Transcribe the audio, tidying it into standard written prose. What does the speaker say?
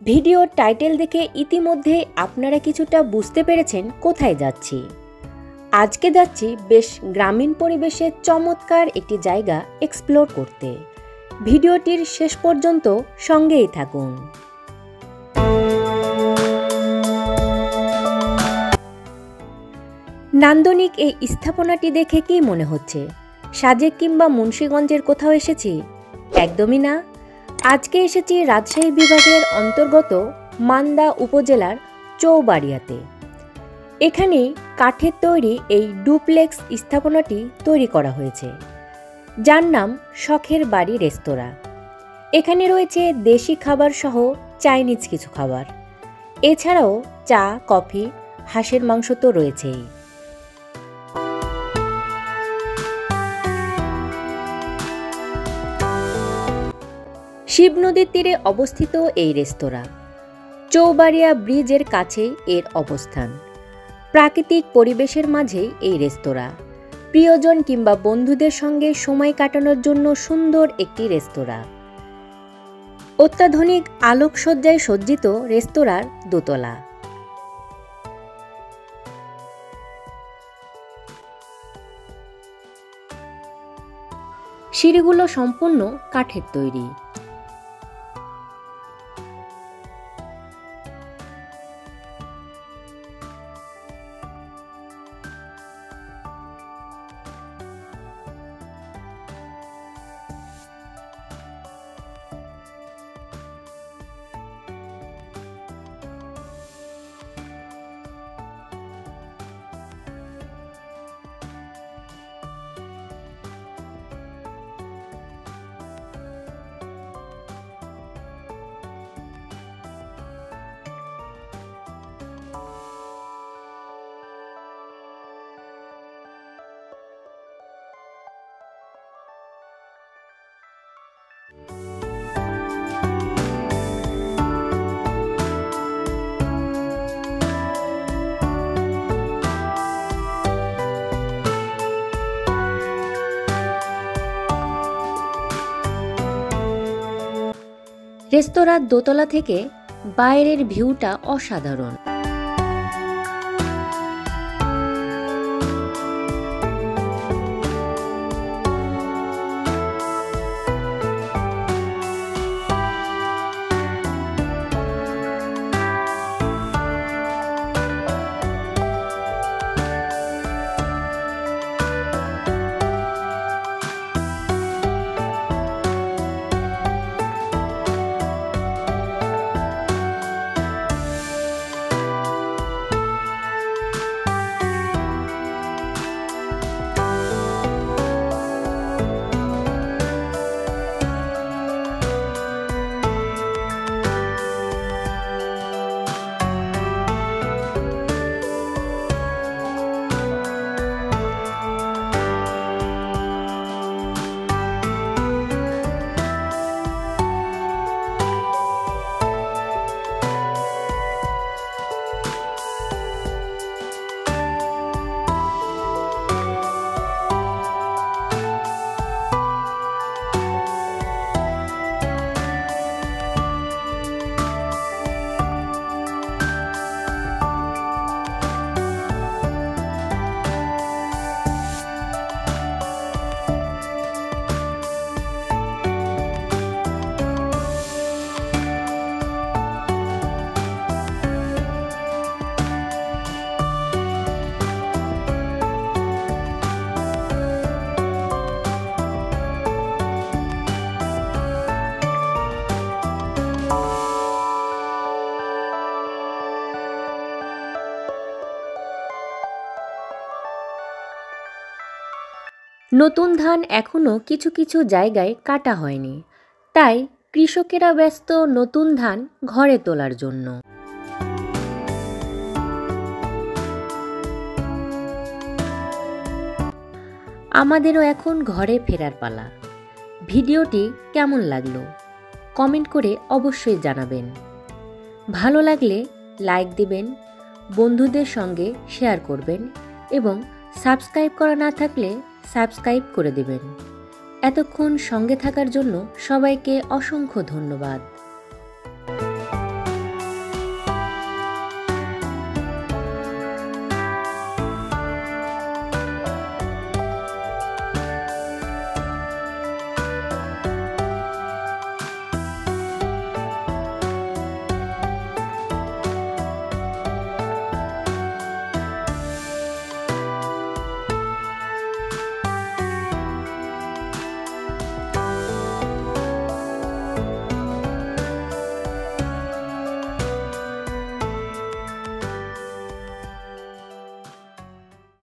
ভিডিওর টাইটেল দেখে ইতিমধ্যে আপনারা কিছুটা বুঝতে পেরেছেন কোথায় যাচ্ছি। আজকে যাচ্ছি বেশ গ্রামীণ পরিবেশে চমৎকার একটি জায়গা এক্সপ্লোর করতে। ভিডিওটির শেষ পর্যন্ত সঙ্গেই থাকুন। নান্দনিক এই স্থাপনাটি দেখে কি মনে হচ্ছে? সাজেক কিংবা মুন্সিগঞ্জের কোথাও এসেছি? একদমই না। আজকে এসেছি রাজশাহী বিভাগের অন্তর্গত মান্দা উপজেলার চৌবাড়িয়াতে। এখানে কাঠের তৈরি এই ডুপ্লেক্স স্থাপনাটি তৈরি করা হয়েছে, যার নাম শখের বাড়ি রেস্তোরাঁ। এখানে রয়েছে দেশি খাবার সহ চাইনিজ কিছু খাবার, এছাড়াও চা, কফি, হাঁসের মাংস তো রয়েছেই। শিব নদীর তীরে অবস্থিত এই রেস্তোরাঁ। চৌবাড়িয়া ব্রিজের কাছেই এর অবস্থান। প্রাকৃতিক পরিবেশের মাঝেই এই রেস্তোরাঁ। প্রিয়জন কিংবা বন্ধুদের সঙ্গে সময় কাটানোর জন্য সুন্দর একটি রেস্তোরাঁ। অত্যাধুনিক আলোকসজ্জায় সজ্জিত রেস্তোরাঁর দোতলা। সিঁড়িগুলো সম্পূর্ণ কাঠের তৈরি। রেস্তোরাঁর দোতলা থেকে বাইরের ভিউটা অসাধারণ। নতুন ধান এখনো কিছু কিছু জায়গায় কাটা হয়নি, তাই কৃষকেরা ব্যস্ত নতুন ধান ঘরে তোলার জন্য। আমাদেরও এখন ঘরে ফেরার পালা। ভিডিওটি কেমন লাগলো কমেন্ট করে অবশ্যই জানাবেন। ভালো লাগলে লাইক দিবেন, বন্ধুদের সঙ্গে শেয়ার করবেন এবং সাবস্ক্রাইব করা না থাকলে সাবস্ক্রাইব করে দেবেন। এতক্ষণ সঙ্গে থাকার জন্য সবাইকে অসংখ্য ধন্যবাদ।